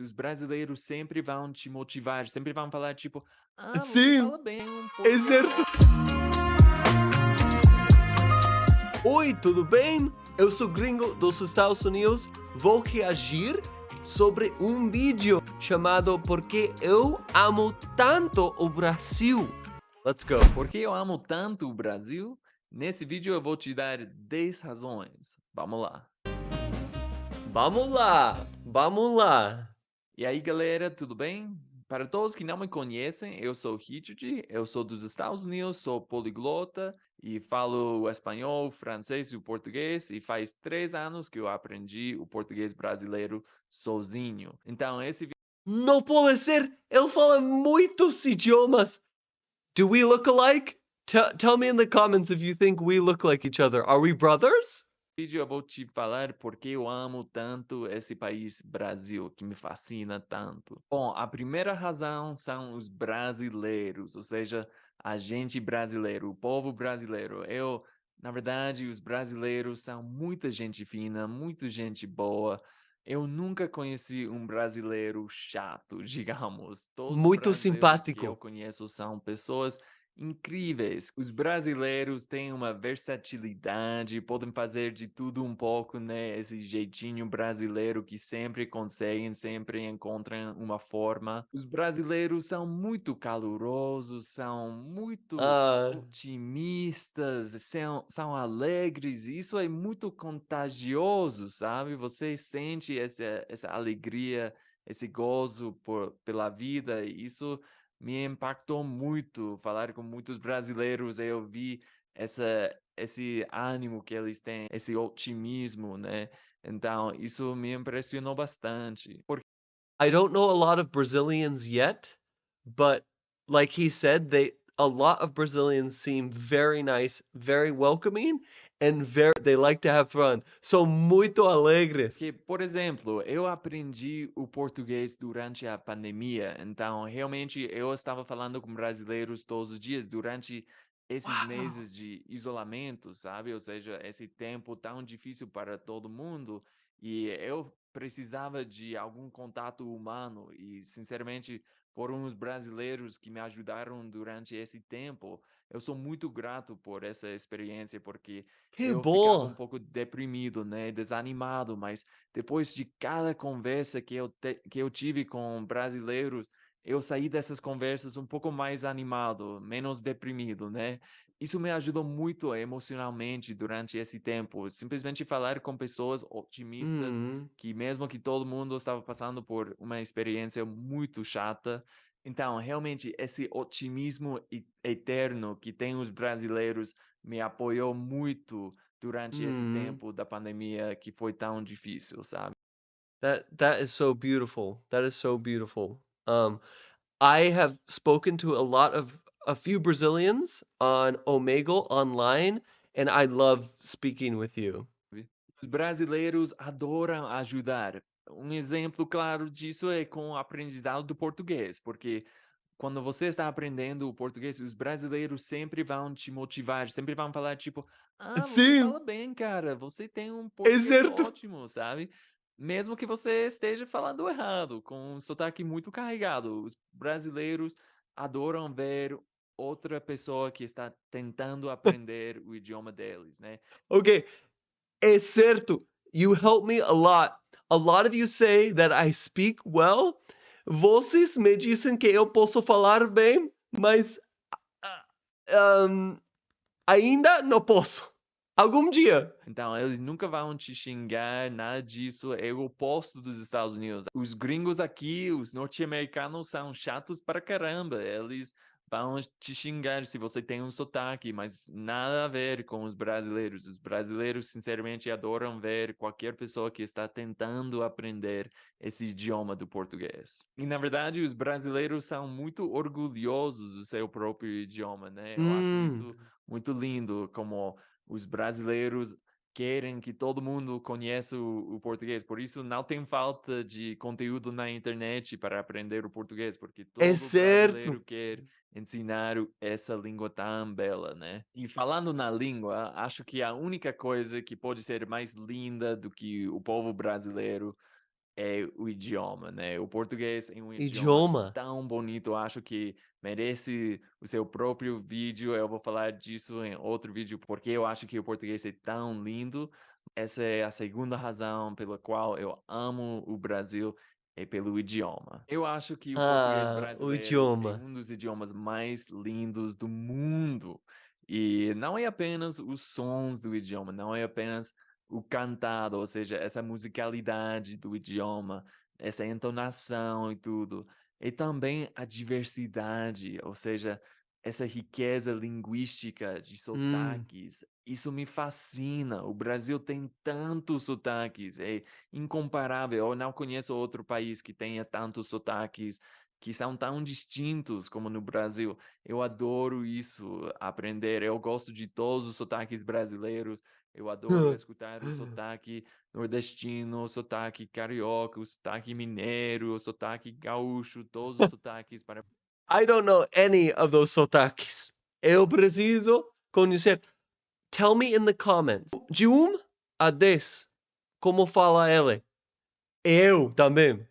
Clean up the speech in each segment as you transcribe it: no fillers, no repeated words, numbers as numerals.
os brasileiros sempre vão te motivar, sempre vão falar tipo: "Ah, você Sim, fala bem um é português certo. Oi, tudo bem? Eu sou gringo dos Estados Unidos. Vou reagir sobre um vídeo chamado Porque eu amo tanto o Brasil. Let's go. Por que eu amo tanto o Brasil? Nesse vídeo eu vou te dar 10 razões. Vamos lá. Vamos lá, vamos lá. E aí, galera, tudo bem? Para todos que não me conhecem, eu sou Richard, eu sou dos Estados Unidos, sou poliglota e falo espanhol, francês e o português, e faz 3 anos que eu aprendi o português brasileiro sozinho. Então, esse Não pode ser, ele fala muitos idiomas. Do we look alike? Tell me in the comments if you think we look like each other. Are we brothers? vídeo eu vou te falar porque eu amo tanto esse país Brasil, que me fascina tanto. Bom, a primeira razão são os brasileiros, ou seja, a gente brasileiro, o povo brasileiro. Na verdade, os brasileiros são muita gente fina, muita gente boa. Eu nunca conheci um brasileiro chato, digamos. Todos os Muito brasileiros que eu simpático. conheço são pessoas incríveis. Os brasileiros têm uma versatilidade, podem fazer de tudo um pouco, né? Esse jeitinho brasileiro que sempre conseguem, sempre encontram uma forma. Os brasileiros são muito calorosos, são muito Ah, otimistas, são alegres, e isso é muito contagioso, sabe? Você sente essa alegria, esse gozo pela vida, e isso me impactou muito falar com muitos brasileiros, eu vi esse ânimo que eles têm, esse otimismo, né? Então, isso me impressionou bastante. I don't know a lot of Brazilians yet, but like he said, a lot of Brazilians seem very nice, very welcoming, and they like to have fun. So muito alegres. Porque, por exemplo, eu aprendi o português durante a pandemia, então realmente eu estava falando com brasileiros todos os dias durante esses Wow. meses de isolamento, sabe? Ou seja, esse tempo tão difícil para todo mundo, e eu precisava de algum contato humano, e sinceramente foram os brasileiros que me ajudaram durante esse tempo. Eu sou muito grato por essa experiência, porque Que eu ficava bom. um pouco deprimido, né, desanimado, mas depois de cada conversa que eu tive com brasileiros, eu saí dessas conversas um pouco mais animado, menos deprimido, né? Isso me ajudou muito emocionalmente durante esse tempo. Simplesmente falar com pessoas otimistas, Hum, que mesmo que todo mundo estava passando por uma experiência muito chata, então realmente esse otimismo eterno que tem os brasileiros me apoiou muito durante esse hum. tempo da pandemia que foi tão difícil, sabe? That is so beautiful. That is so beautiful. I have spoken to a few Brazilians on Omegle online, and I love speaking with you. Os brasileiros adoram ajudar. Um exemplo claro disso é com o aprendizado do português, porque quando você está aprendendo o português, os brasileiros sempre vão te motivar, sempre vão falar tipo: "Ah, você Sim, fala bem, cara, você tem um é português certo. ótimo", sabe? Mesmo que você esteja falando errado, com um sotaque muito carregado, os brasileiros adoram ver outra pessoa que está tentando aprender o idioma deles, né? Okay, é certo. You help me a lot. A lot of you say that I speak well. Vocês me dizem que eu posso falar bem, mas um, ainda não posso. Algum dia. Então, eles nunca vão te xingar, nada disso. É o oposto dos Estados Unidos. Os gringos aqui, os norte-americanos, são chatos para caramba. Eles vão te xingar se você tem um sotaque, mas nada a ver com os brasileiros. Os brasileiros, sinceramente, adoram ver qualquer pessoa que está tentando aprender esse idioma do português. E, na verdade, os brasileiros são muito orgulhosos do seu próprio idioma, né? Eu acho Hum, isso muito lindo, como os brasileiros querem que todo mundo conheça o português. Por isso, não tem falta de conteúdo na internet para aprender o português, porque é todo certo. brasileiro quer ensinar essa língua tão bela, né? E falando na língua, acho que a única coisa que pode ser mais linda do que o povo brasileiro é o idioma, né? O português é um idioma Idioma. tão bonito, eu acho que merece o seu próprio vídeo. Eu vou falar disso em outro vídeo, porque eu acho que o português é tão lindo. Essa é a segunda razão pela qual eu amo o Brasil, é pelo idioma. Eu acho que o português O brasileiro é idioma. um dos idiomas mais lindos do mundo. E não é apenas os sons do idioma, não é apenas o cantado, ou seja, essa musicalidade do idioma, essa entonação e tudo. E também a diversidade, ou seja, essa riqueza linguística de Hum. sotaques. Isso me fascina. O Brasil tem tantos sotaques, é incomparável. Eu não conheço outro país que tenha tantos sotaques que são tão distintos como no Brasil. Eu adoro isso, aprender. Eu gosto de todos os sotaques brasileiros. Eu adoro escutar o sotaque nordestino, o sotaque carioca, o sotaque mineiro, o sotaque gaúcho, todos os sotaques para I don't know any of those sotaques. Eu preciso conhecer. Tell me in the comments. De 1 a 10, como fala ele? Eu também.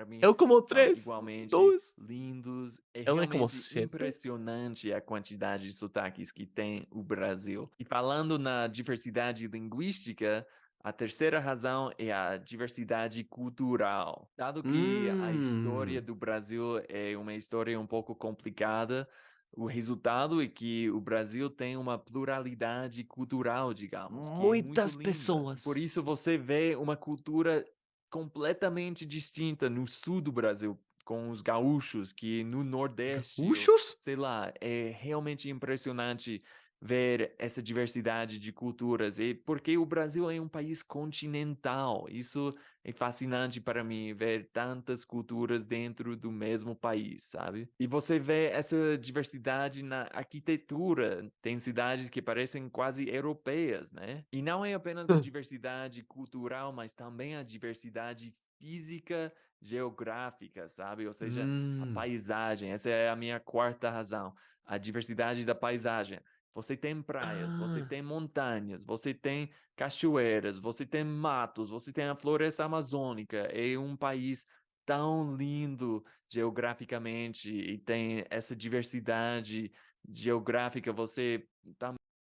mim Eu como são 3, igualmente 2. lindos. É Ele é como realmente 7. impressionante a quantidade de sotaques que tem o Brasil. E falando na diversidade linguística, a terceira razão é a diversidade cultural. Dado que a história do Brasil é uma história um pouco complicada, o resultado é que o Brasil tem uma pluralidade cultural, digamos, que é muito Muitas linda. Por pessoas. isso você vê uma cultura completamente distinta no sul do Brasil, com os gaúchos, que no Nordeste, ou, Gaúchos? sei lá, é realmente impressionante ver essa diversidade de culturas, e porque o Brasil é um país continental, isso é fascinante para mim, ver tantas culturas dentro do mesmo país, sabe? E você vê essa diversidade na arquitetura, tem cidades que parecem quase europeias, né? E não é apenas a diversidade cultural, mas também a diversidade física, geográfica, sabe? Ou seja, a paisagem, essa é a minha quarta razão, a diversidade da paisagem. Você tem praias, você Ah. tem montanhas, você tem cachoeiras, você tem matos, você tem a floresta amazônica. É um país tão lindo geograficamente e tem essa diversidade geográfica. Você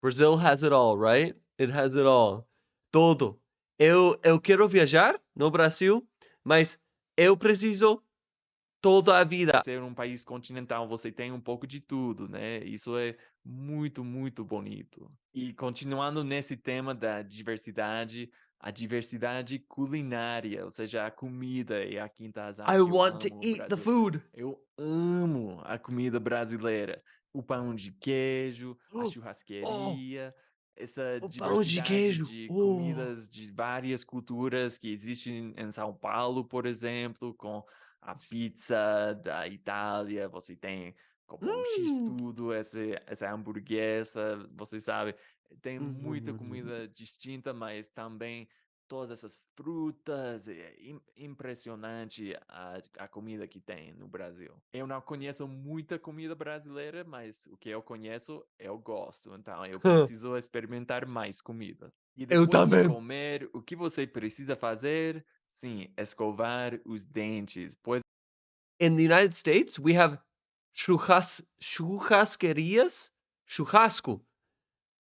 Brazil has it all, right? It has it all. Todo. Eu quero viajar no Brasil, mas eu preciso toda a vida. ser um país continental, você tem um pouco de tudo, né? Isso é muito, muito bonito. E continuando nesse tema da diversidade, a diversidade culinária, ou seja, a comida é a quinta razão I que eu want to amo o eat the Brasil. food. Eu amo a comida brasileira, o pão de queijo, a Oh, churrasqueria, essa o pão de diversidade queijo. de Oh. comidas de várias culturas que existem em São Paulo, por exemplo, com a pizza da Itália, você tem como o Hum. X-tudo, essa hamburguesa, você sabe, tem muita Uhum. comida distinta, mas também todas essas frutas, é impressionante a comida que tem no Brasil. Eu não conheço muita comida brasileira, mas o que eu conheço, eu gosto, então eu preciso experimentar mais comida. E Eu depois de também. comer, o que você precisa fazer? Sim, escovar os dentes, pois In the United States, we have churrasquerias, churrasco,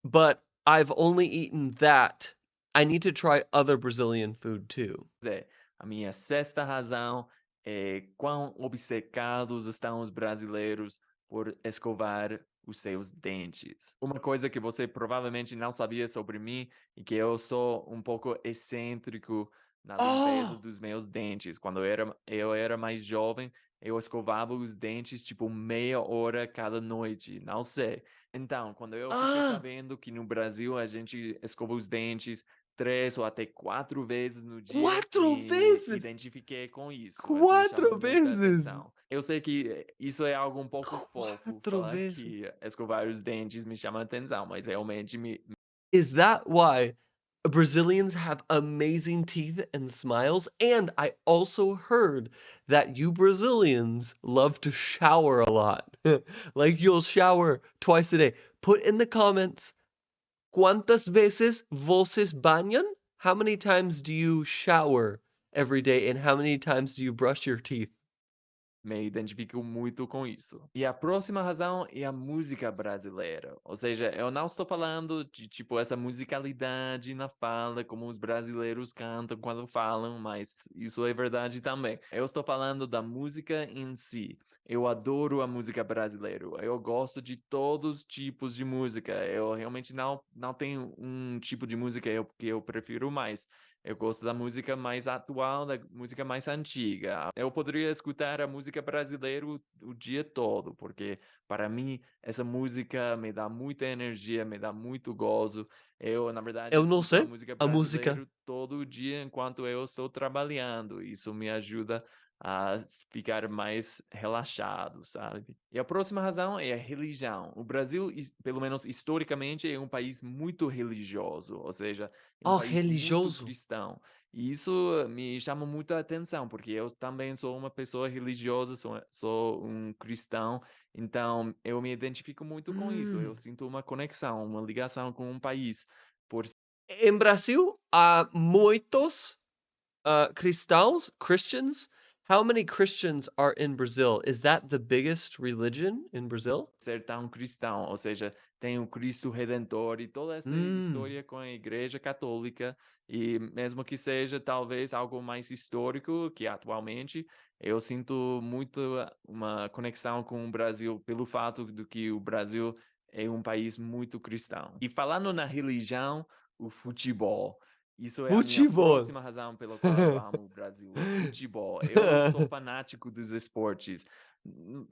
but I've only eaten that. I need to try other Brazilian food too. é, a minha sexta razão é quão obcecados estão os brasileiros por escovar os seus dentes. Uma coisa que você provavelmente não sabia sobre mim é que eu sou um pouco excêntrico na limpeza Oh, dos meus dentes. Quando eu era mais jovem, eu escovava os dentes tipo meia hora cada noite, não sei. Então, quando eu fiquei ah, sabendo que no Brasil a gente escova os dentes 3 ou até 4 vezes no dia, 4 me vezes! identifiquei com isso, me chamou 4 muita vezes! atenção. Eu sei que isso é algo um pouco fofo, 4 falar vezes! que escovar os dentes me chama atenção, mas realmente me Is that why Brazilians have amazing teeth and smiles? And I also heard that you Brazilians love to shower a lot. Like you'll shower twice a day. Put in the comments, ¿cuántas veces vocês bañan? How many times do you shower every day, and how many times do you brush your teeth? Me identifico muito com isso. E a próxima razão é a música brasileira. Ou seja, eu não estou falando de, tipo, essa musicalidade na fala, como os brasileiros cantam quando falam, mas isso é verdade também. Eu estou falando da música em si. Eu adoro a música brasileira. Eu gosto de todos os tipos de música. Eu realmente não tenho um tipo de música que eu prefiro mais. Eu gosto da música mais atual, da música mais antiga. Eu poderia escutar a música brasileira o dia todo, porque para mim essa música me dá muita energia, me dá muito gozo. Eu, na verdade, Eu não escuto a sei música a música. brasileira todo dia enquanto eu estou trabalhando. Isso me ajuda a ficar mais relaxado, sabe? E a próxima razão é a religião. O Brasil, pelo menos historicamente, é um país muito religioso, ou seja, é um Oh, país muito religioso. cristão. E isso me chama muita atenção, porque eu também sou uma pessoa religiosa, sou um cristão, então eu me identifico muito com isso. Eu Hum. sinto uma conexão, uma ligação com um país. Por Em Brasil, há muitos cristãos, Christians. How many Christians are in Brazil? Is that the biggest religion in Brazil? ser tão cristão, ou seja, tem o Cristo Redentor e toda essa Hum. história com a Igreja Católica, e mesmo que seja talvez algo mais histórico que atualmente, eu sinto muito uma conexão com o Brasil pelo fato de que o Brasil é um país muito cristão. E falando na religião, o futebol. Isso é a minha Futebol. próxima razão pela qual eu amo o Brasil, o futebol. Eu sou fanático dos esportes.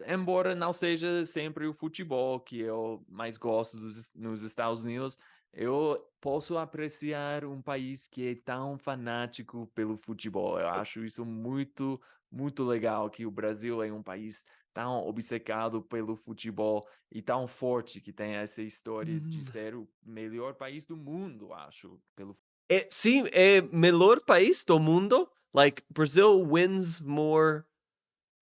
Embora não seja sempre o futebol que eu mais gosto nos Estados Unidos, eu posso apreciar um país que é tão fanático pelo futebol. Eu acho isso muito, muito legal, que o Brasil é um país tão obcecado pelo futebol e tão forte, que tem essa história de Hum. ser o melhor país do mundo, acho, pelo Sim, é melhor país do mundo. Like, Brazil wins more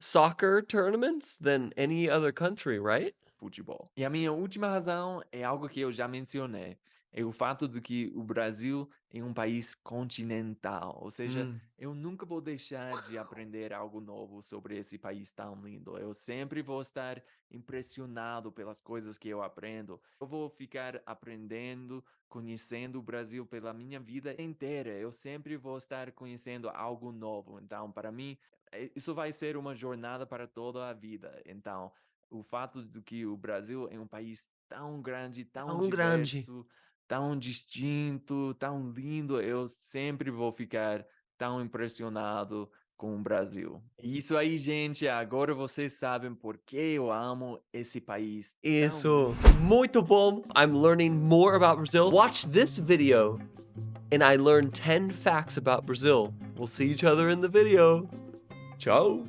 soccer tournaments than any other country, right? futebol. E a minha última razão é algo que eu já mencionei, é o fato de que o Brasil é um país continental, ou seja, Hum. eu nunca vou deixar de aprender algo novo sobre esse país tão lindo. Eu sempre vou estar impressionado pelas coisas que eu aprendo. Eu vou ficar aprendendo, conhecendo o Brasil pela minha vida inteira. Eu sempre vou estar conhecendo algo novo. Então, para mim, isso vai ser uma jornada para toda a vida. Então, o fato de que o Brasil é um país tão grande, tão Tão grande. diverso, tão distinto, tão lindo, eu sempre vou ficar tão impressionado com o Brasil. E isso aí, gente, agora vocês sabem por que eu amo esse país tão Isso. lindo. Muito bom. I'm learning more about Brazil. Watch this video and I learn 10 facts about Brazil. We'll see each other in the video. Ciao.